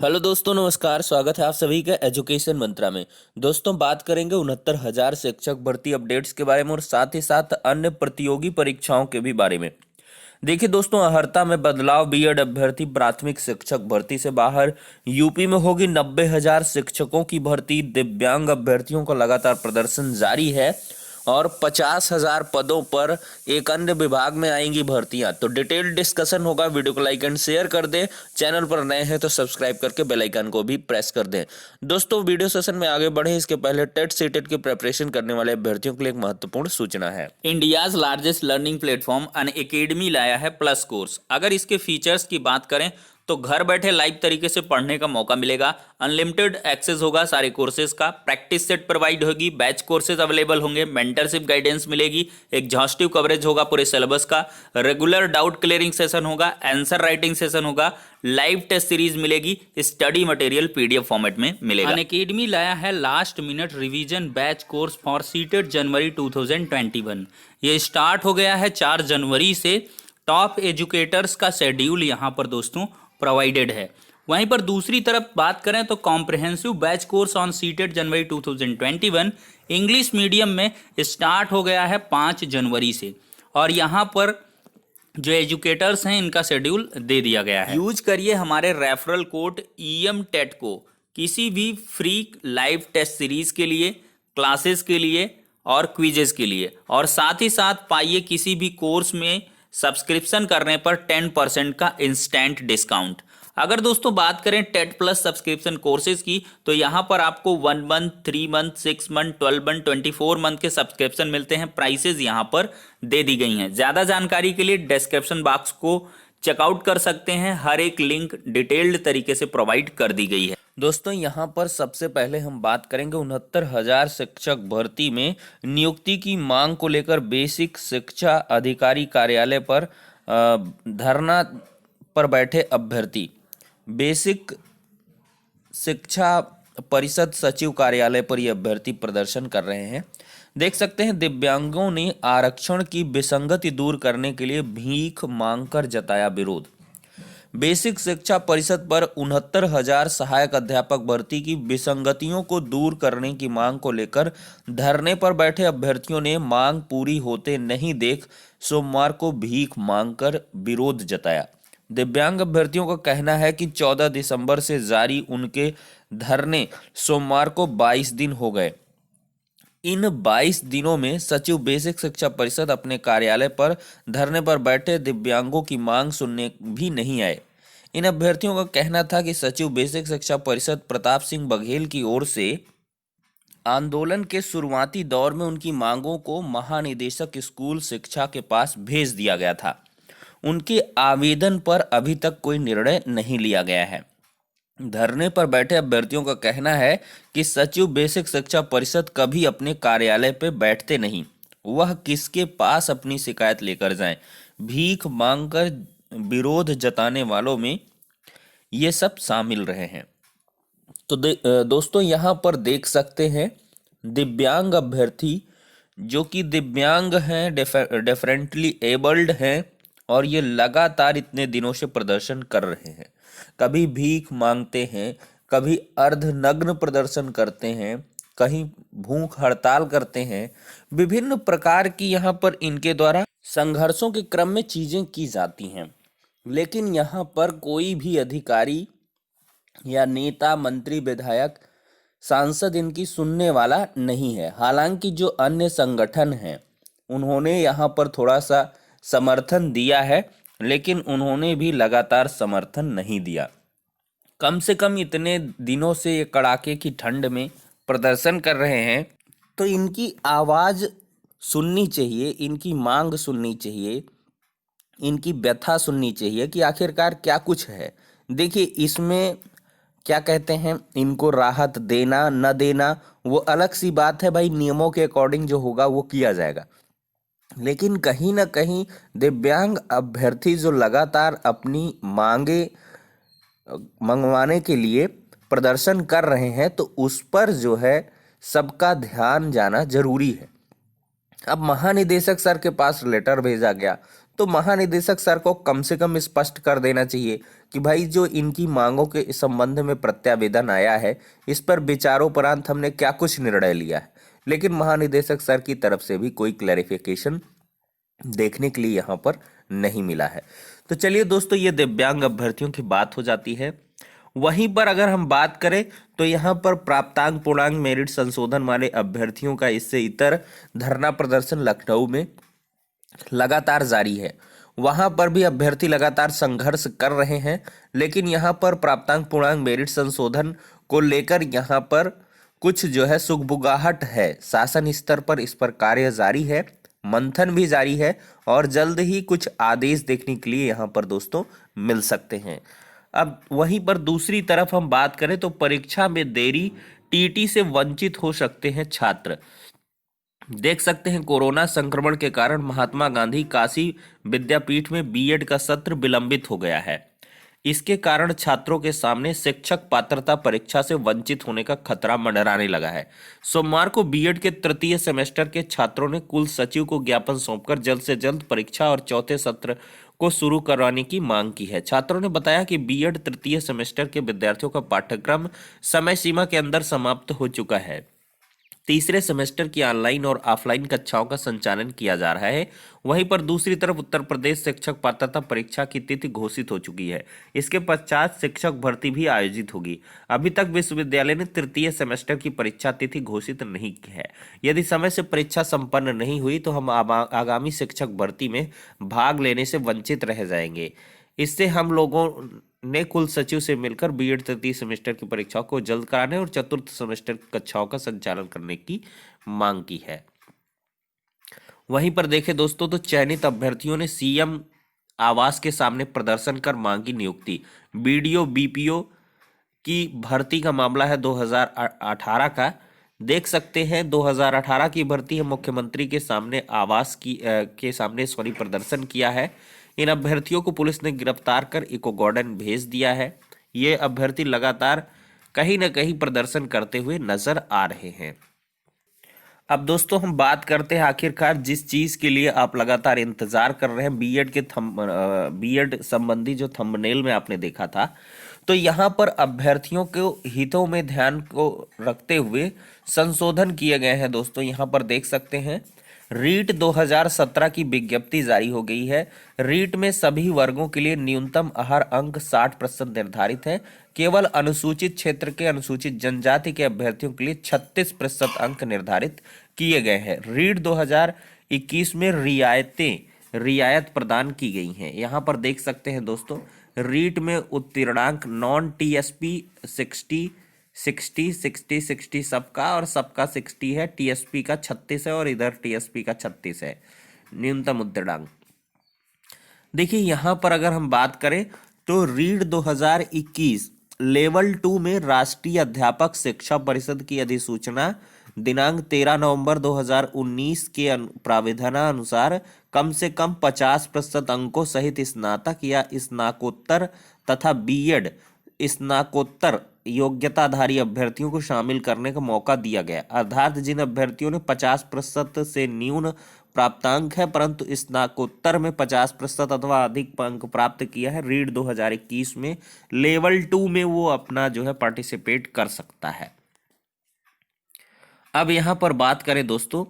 Hello दोस्तों, नमस्कार। स्वागत है आप सभी का एजुकेशन मंत्रा में। दोस्तों, बात करेंगे 69,000 शिक्षक भर्ती अपडेट्स के बारे में और साथ ही साथ अन्य प्रतियोगी परीक्षाओं के भी बारे में। देखिए दोस्तों, अहर्ता में बदलाव, बीएड अभ्यर्थी प्राथमिक शिक्षक भर्ती से बाहर। यूपी में होगी 90,000 शिक्षकों की भर्ती। दिव्यांग अभ्यर्थियों का लगातार प्रदर्शन जारी है और 50,000 पदों पर एक अन्य विभाग में आएंगी भर्तियां। तो डिटेल डिस्कशन होगा। वीडियो को लाइक एंड शेयर कर दें। चैनल पर नए हैं तो सब्सक्राइब करके बेल आइकन को भी प्रेस कर दें। दोस्तों, वीडियो सेशन में आगे बढ़े इसके पहले टेट सीटेट की प्रिपरेशन करने वाले अभ्यर्थियों के लिए एक महत्वपूर्ण सूचना है। India's largest learning platform Unacademy लाया है प्लस कोर्स। अगर इसके फीचर्स की बात करें तो घर बैठे लाइव तरीके से पढ़ने का मौका मिलेगा। अनलिमिटेड एक्सेस होगा सारे कोर्सेज का। प्रैक्टिस सेट प्रोवाइड होगी। बैच कोर्सेज अवेलेबल होंगे। मेंटरशिप गाइडेंस मिलेगी। एग्जॉस्टिव कवरेज होगा पूरे सिलेबस का। रेगुलर डाउट क्लियरिंग सेशन होगा। आंसर राइटिंग सेशन होगा। लाइव टेस्ट सीरीज मिलेगी। स्टडी मटेरियल पीडीएफ फॉर्मेट में मिलेगा। अनअकैडमी लाया है last minute revision batch course for CTET जनवरी 2021। ये स्टार्ट हो गया है 4 जनवरी से। टॉप एजुकेटर्स का शेड्यूल यहाँ पर दोस्तों प्रोवाइडेड है। वहीं पर दूसरी तरफ बात करें तो comprehensive batch course on CTET जनवरी 2021 इंग्लिश मीडियम में स्टार्ट हो गया है 5 जनवरी से। और यहाँ पर जो एजुकेटर्स हैं इनका शेड्यूल दे दिया गया है। यूज करिए हमारे रेफरल कोड EM टेट को किसी भी फ्री लाइव टेस्ट सीरीज के लिए, क्लासेस के लिए और क्विजेस के लिए। और साथ ही साथ पाइए किसी भी कोर्स में सब्सक्रिप्शन करने पर 10% का इंस्टेंट डिस्काउंट। अगर दोस्तों बात करें टेट प्लस सब्सक्रिप्शन कोर्सेज की तो यहाँ पर आपको 1 month, 3 month, 6 month, 12 month, 24 month के सब्सक्रिप्शन मिलते हैं। प्राइसेज यहाँ पर दे दी गई हैं। ज़्यादा जानकारी के लिए डिस्क्रिप्शन बॉक्स को चेकआउट कर सकते हैं। हर एक लिंक डिटेल्ड तरीके से प्रोवाइड कर दी गई है। दोस्तों, यहाँ पर सबसे पहले हम बात करेंगे 69,000 शिक्षक भर्ती में नियुक्ति की मांग को लेकर बेसिक शिक्षा अधिकारी कार्यालय पर धरना पर बैठे अभ्यर्थी। बेसिक शिक्षा परिषद सचिव कार्यालय पर ये अभ्यर्थी प्रदर्शन कर रहे हैं। देख सकते हैं, दिव्यांगों ने आरक्षण की विसंगति दूर करने के लिए भीख मांगकर जताया विरोध। बेसिक शिक्षा परिषद पर 69,000 सहायक अध्यापक भर्ती की विसंगतियों को दूर करने की मांग को लेकर धरने पर बैठे अभ्यर्थियों ने मांग पूरी होते नहीं देख सोमवार को भीख मांगकर विरोध जताया। दिव्यांग अभ्यर्थियों का कहना है कि 14 दिसंबर से जारी उनके धरने सोमवार को 22 दिन हो गए। इन 22 दिनों में सचिव बेसिक शिक्षा परिषद अपने कार्यालय पर धरने पर बैठे दिव्यांगों की मांग सुनने भी नहीं आए। इन अभ्यर्थियों का कहना था कि सचिव बेसिक शिक्षा परिषद प्रताप सिंह बघेल की ओर से आंदोलन के शुरुआती दौर में उनकी मांगों को महानिदेशक स्कूल शिक्षा के पास भेज दिया गया था। उनके आवेदन पर अभी तक कोई निर्णय नहीं लिया गया है। धरने पर बैठे अभ्यर्थियों का कहना है कि सचिव बेसिक शिक्षा परिषद कभी अपने कार्यालय पर बैठते नहीं। वह किसके पास अपनी शिकायत लेकर जाएं। भीख मांगकर विरोध जताने वालों में ये सब शामिल रहे हैं। तो दोस्तों, यहाँ पर देख सकते हैं दिव्यांग अभ्यर्थी जो कि दिव्यांग हैं, डिफरेंटली एबल्ड हैं और ये लगातार इतने दिनों से प्रदर्शन कर रहे हैं। कभी भीख मांगते हैं, कभी अर्धनग्न प्रदर्शन करते हैं, कहीं भूख हड़ताल करते हैं। विभिन्न प्रकार की यहाँ पर इनके द्वारा संघर्षों के क्रम में चीजें की जाती हैं, लेकिन यहाँ पर कोई भी अधिकारी या नेता, मंत्री, विधायक, सांसद इनकी सुनने वाला नहीं है। हालांकि जो अन्य संगठन हैं उन्होंने यहाँ पर थोड़ा सा समर्थन दिया है, लेकिन उन्होंने भी लगातार समर्थन नहीं दिया। कम से कम इतने दिनों से ये कड़ाके की ठंड में प्रदर्शन कर रहे हैं, तो इनकी आवाज़ सुननी चाहिए, इनकी मांग सुननी चाहिए, इनकी व्यथा सुननी चाहिए कि आखिरकार क्या कुछ है। देखिए, इसमें क्या कहते हैं, इनको राहत देना न देना वो अलग सी बात है भाई। नियमों के अकॉर्डिंग जो होगा वो किया जाएगा। लेकिन कहीं ना कहीं दिव्यांग अभ्यर्थी जो लगातार अपनी मांगे मंगवाने के लिए प्रदर्शन कर रहे हैं, तो उस पर जो है सबका ध्यान जाना जरूरी है। अब महानिदेशक सर के पास लेटर भेजा गया, तो महानिदेशक सर को कम से कम स्पष्ट कर देना चाहिए कि भाई जो इनकी मांगों के संबंध में प्रत्यावेदन आया है, इस पर विचारोपरांत हमने क्या कुछ निर्णय लिया है। लेकिन महानिदेशक सर की तरफ से भी कोई क्लैरिफिकेशन देखने के लिए यहाँ पर नहीं मिला है। तो चलिए दोस्तों, ये दिव्यांग अभ्यर्थियों की बात हो जाती है। वहीं पर अगर हम बात करें तो यहाँ पर प्राप्तांक पूर्णांक मेरिट संशोधन वाले अभ्यर्थियों का इससे इतर धरना प्रदर्शन लखनऊ में लगातार जारी है। वहां पर भी अभ्यर्थी लगातार संघर्ष कर रहे हैं, लेकिन यहाँ पर प्राप्तांक पूर्णांक मेरिट संशोधन को लेकर यहाँ पर कुछ जो है सुगबुगाहट है। शासन स्तर पर इस पर कार्य जारी है, मंथन भी जारी है और जल्द ही कुछ आदेश देखने के लिए यहाँ पर दोस्तों मिल सकते हैं। अब वहीं पर दूसरी तरफ हम बात करें तो परीक्षा में देरी, टीटी से वंचित हो सकते हैं छात्र। देख सकते हैं कोरोना संक्रमण के कारण महात्मा गांधी काशी विद्यापीठ में बीएड का सत्र विलंबित हो गया है। इसके कारण छात्रों के सामने शिक्षक पात्रता परीक्षा से वंचित होने का खतरा मंडराने लगा है। सोमवार को बीएड के तृतीय सेमेस्टर के छात्रों ने कुल सचिव को ज्ञापन सौंपकर जल्द से जल्द परीक्षा और चौथे सत्र को शुरू करवाने की मांग की है। छात्रों ने बताया कि बीएड तृतीय सेमेस्टर के विद्यार्थियों का पाठ्यक्रम समय सीमा के अंदर समाप्त हो चुका है। तीसरे सेमेस्टर की ऑनलाइन और ऑफलाइन कक्षाओं का संचालन किया जा रहा है। वहीं पर दूसरी तरफ उत्तर प्रदेश शिक्षक पात्रता परीक्षा की तिथि घोषित हो चुकी है। इसके पश्चात शिक्षक भर्ती भी आयोजित होगी। अभी तक विश्वविद्यालय ने तृतीय सेमेस्टर की परीक्षा तिथि घोषित नहीं की है। यदि समय से परीक्षा संपन्न नहीं हुई तो हम आगामी शिक्षक भर्ती में भाग लेने से वंचित रह जाएंगे। इससे हम लोगों ने कुल सचिव से मिलकर बीएड तृतीय सेमेस्टर की परीक्षाओं को जल्द कराने और चतुर्थ सेमेस्टर की कक्षाओं का संचालन करने की मांग की है। वहीं पर देखें दोस्तों तो चयनित अभ्यर्थियों ने सीएम आवास के सामने प्रदर्शन कर मांगी नियुक्ति। बीडीओ बीपीओ की भर्ती का मामला है 2018 का। देख सकते हैं 2018 की भर्ती है। मुख्यमंत्री के सामने आवास के सामने प्रदर्शन किया है। इन अभ्यर्थियों को पुलिस ने गिरफ्तार कर इको गार्डन भेज दिया है। ये अभ्यर्थी लगातार कहीं न कहीं प्रदर्शन करते हुए नजर आ रहे हैं। अब दोस्तों हम बात करते हैं आखिरकार जिस चीज के लिए आप लगातार इंतजार कर रहे हैं, बीएड संबंधी जो थंबनेल में आपने देखा था, तो यहाँ पर अभ्यर्थियों के हितों में ध्यान को रखते हुए संशोधन किए गए हैं। दोस्तों यहाँ पर देख सकते हैं रीट 2017 की विज्ञप्ति जारी हो गई है। रीट में सभी वर्गों के लिए न्यूनतम आहार अंक 60% निर्धारित है। केवल अनुसूचित क्षेत्र के अनुसूचित जनजाति के अभ्यर्थियों के लिए 36% अंक निर्धारित किए गए हैं। रीट 2021 में रियायत प्रदान की गई हैं। यहाँ पर देख सकते हैं दोस्तों रीट में उत्तीर्णांक नॉन टीएसपी 60 सबका और सबका 60 है। टीएसपी का 36 है और इधर टीएसपी का 36 है न्यूनतम उत्तीर्णांक। देखिए यहाँ पर अगर हम बात करें तो रीट 2021 लेवल 2 में राष्ट्रीय अध्यापक शिक्षा परिषद की अधिसूचना दिनांक 13 नवंबर 2019 के प्राविधानानुसार कम से कम 50% अंकों सहित स्नातक या स्नाकोत्तर तथा बीएड स्नाकोत्तर योग्यताधारी अभ्यर्थियों को शामिल करने का मौका दिया गया। अर्थात जिन अभ्यर्थियों ने 50% से न्यून प्राप्तांक है परंतु स्नाकोत्तर में 50% अथवा अधिक अंक प्राप्त किया है, रीट 2021 में लेवल 2 में वो अपना जो है पार्टिसिपेट कर सकता है। अब यहाँ पर बात करें दोस्तों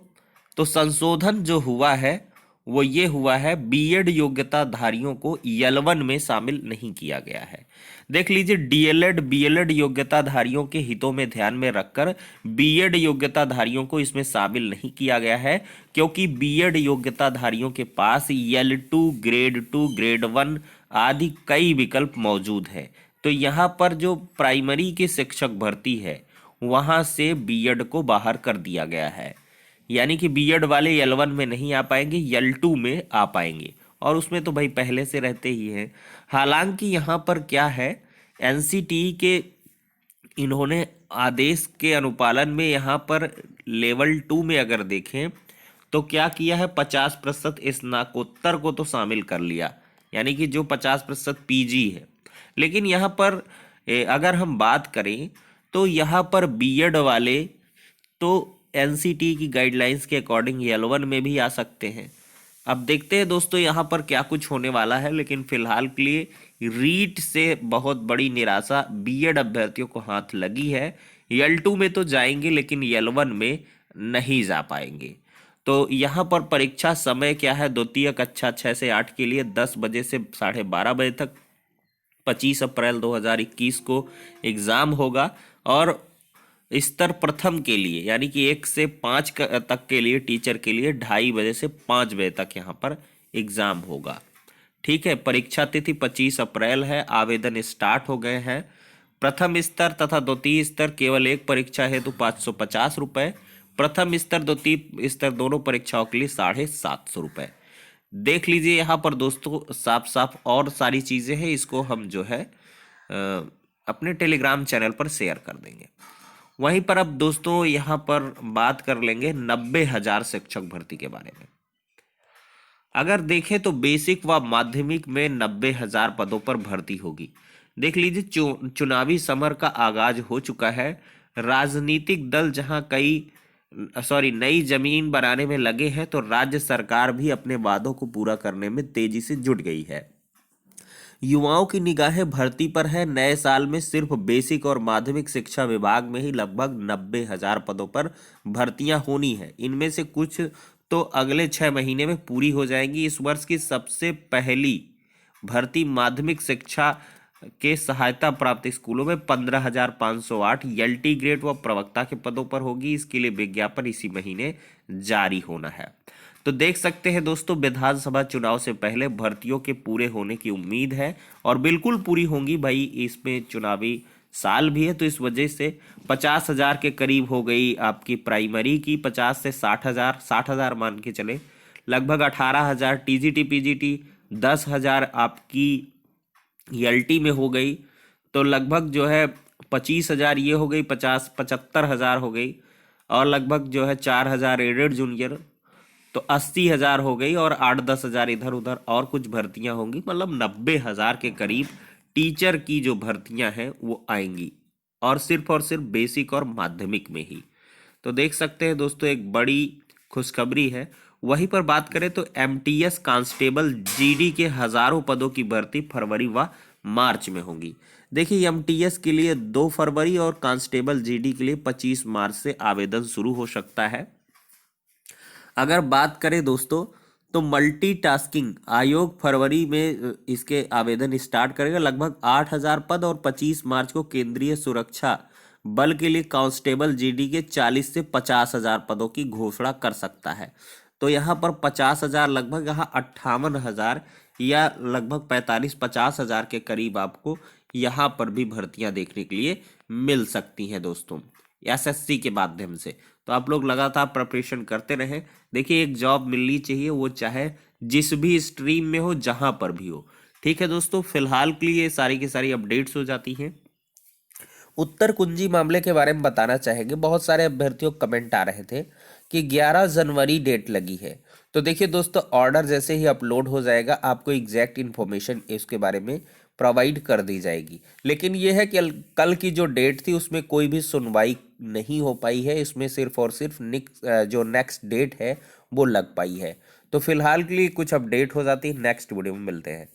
तो संशोधन जो हुआ है वो ये हुआ है, बीएड योग्यताधारियों को L1 में शामिल नहीं किया गया है। देख लीजिए डीएलएड बीएलएड योग्यताधारियों के हितों में ध्यान में रखकर बीएड योग्यताधारियों को इसमें शामिल नहीं किया गया है, क्योंकि बीएड योग्यताधारियों के पास L2 ग्रेड 2 ग्रेड 1 आदि कई विकल्प मौजूद है। तो यहाँ पर जो प्राइमरी के शिक्षक भर्ती है वहां से बीएड को बाहर कर दिया गया है। यानी कि बीएड वाले L1 में नहीं आ पाएंगे, L2 में आ पाएंगे और उसमें तो भाई पहले से रहते ही हैं। हालांकि यहाँ पर क्या है, एनसीटीई के इन्होंने आदेश के अनुपालन में यहाँ पर लेवल 2 में अगर देखें तो क्या किया है, 50% स्नाकोत्तर को तो शामिल कर लिया, यानी कि जो 50% पीजी है। लेकिन यहाँ पर अगर हम बात करें तो यहाँ पर बीएड वाले तो एनसीटी की गाइडलाइंस के अकॉर्डिंग L1 में भी आ सकते हैं। अब देखते हैं दोस्तों यहाँ पर क्या कुछ होने वाला है, लेकिन फिलहाल के लिए रीट से बहुत बड़ी निराशा बीएड अभ्यर्थियों को हाथ लगी है। L2 में तो जाएंगे लेकिन L1 में नहीं जा पाएंगे। तो यहाँ पर परीक्षा समय क्या है, द्वितीय कक्षा 6 से 8 के लिए 10 बजे से 12:30 बजे तक 25 अप्रैल 2021 को एग्जाम होगा। और स्तर प्रथम के लिए यानी कि 1 से 5 तक के लिए टीचर के लिए 2:30 बजे से 5 बजे तक यहाँ पर एग्जाम होगा। ठीक है, परीक्षा तिथि 25 अप्रैल है। आवेदन स्टार्ट हो गए हैं। प्रथम स्तर तथा द्वितीय स्तर केवल एक परीक्षा हेतु 550 रुपये, प्रथम स्तर द्वितीय स्तर दोनों परीक्षाओं के लिए 750 रुपये। देख लीजिए यहाँ पर दोस्तों, साफ साफ और सारी चीजें हैं, इसको हम जो है अपने टेलीग्राम चैनल पर शेयर कर देंगे। वहीं पर अब दोस्तों यहाँ पर बात कर लेंगे 90,000 शिक्षक भर्ती के बारे में। अगर देखें तो बेसिक व माध्यमिक में 90,000 पदों पर भर्ती होगी। देख लीजिए, चुनावी समर का आगाज हो चुका है। राजनीतिक दल जहां नई जमीन बनाने में लगे हैं, तो राज्य सरकार भी अपने वादों को पूरा करने में तेजी से जुट गई है। युवाओं की निगाहें भर्ती पर है। नए साल में सिर्फ बेसिक और माध्यमिक शिक्षा विभाग में ही लगभग 90,000 पदों पर भर्तियां होनी है। इनमें से कुछ तो अगले 6 महीने में पूरी हो जाएंगी। इस वर्ष की सबसे पहली भर्ती माध्यमिक शिक्षा के सहायता प्राप्त स्कूलों में 15,508 LT ग्रेड व प्रवक्ता के पदों पर होगी। इसके लिए विज्ञापन इसी महीने जारी होना है। तो देख सकते हैं दोस्तों, विधानसभा चुनाव से पहले भर्तियों के पूरे होने की उम्मीद है और बिल्कुल पूरी होंगी भाई। इसमें चुनावी साल भी है, तो इस वजह से 50,000 के करीब हो गई आपकी प्राइमरी की, 50 से 60,000 मान के चले, लगभग 18,000 TGT PGT, 10,000 आपकी LT में हो गई, तो लगभग जो है 25,000 ये हो गई, 75,000 हो गई, और लगभग जो है 4,000 एडेड जूनियर, तो 80,000 हो गई, और 8-10,000 इधर उधर और कुछ भर्तियां होंगी। मतलब 90,000 के करीब टीचर की जो भर्तियां हैं वो आएंगी, और सिर्फ बेसिक और माध्यमिक में ही। तो देख सकते हैं दोस्तों, एक बड़ी खुशखबरी है। वहीं पर बात करें तो MTS कांस्टेबल GD के हजारों पदों की भर्ती फरवरी व मार्च में होगी। देखिए, MTS के लिए 2 फरवरी और कांस्टेबल GD के लिए 25 मार्च से आवेदन शुरू हो सकता है। अगर बात करें दोस्तों, तो मल्टीटास्किंग आयोग फरवरी में इसके आवेदन स्टार्ट करेगा। लगभग 8,000 पद, और 25 मार्च को केंद्रीय सुरक्षा बल के लिए कांस्टेबल GD के 40 से 50,000 पदों की घोषणा कर सकता है। तो यहाँ पर 50,000, लगभग यहाँ 58,000 या लगभग 45-50,000 के करीब आपको यहाँ पर भी भर्तियां देखने के लिए मिल सकती हैं दोस्तों, SSC के माध्यम से। तो आप लोग लगातार प्रिपरेशन करते रहें। देखिए, एक जॉब मिलनी चाहिए, वो चाहे जिस भी स्ट्रीम में हो, जहां पर भी हो। ठीक है दोस्तों, फिलहाल के लिए सारी की सारी अपडेट्स हो जाती हैं। उत्तर कुंजी मामले के बारे में बताना चाहेंगे। बहुत सारे अभ्यर्थियों कमेंट आ रहे थे कि 11 जनवरी डेट लगी है। तो देखिए दोस्तों, ऑर्डर जैसे ही अपलोड हो जाएगा, आपको एग्जैक्ट इन्फॉर्मेशन इसके बारे में प्रोवाइड कर दी जाएगी। लेकिन यह है कि कल की जो डेट थी उसमें कोई भी सुनवाई नहीं हो पाई है। इसमें सिर्फ और सिर्फ जो नेक्स्ट डेट है वो लग पाई है। तो फिलहाल के लिए कुछ अपडेट हो जाती है। नेक्स्ट वीडियो में मिलते हैं।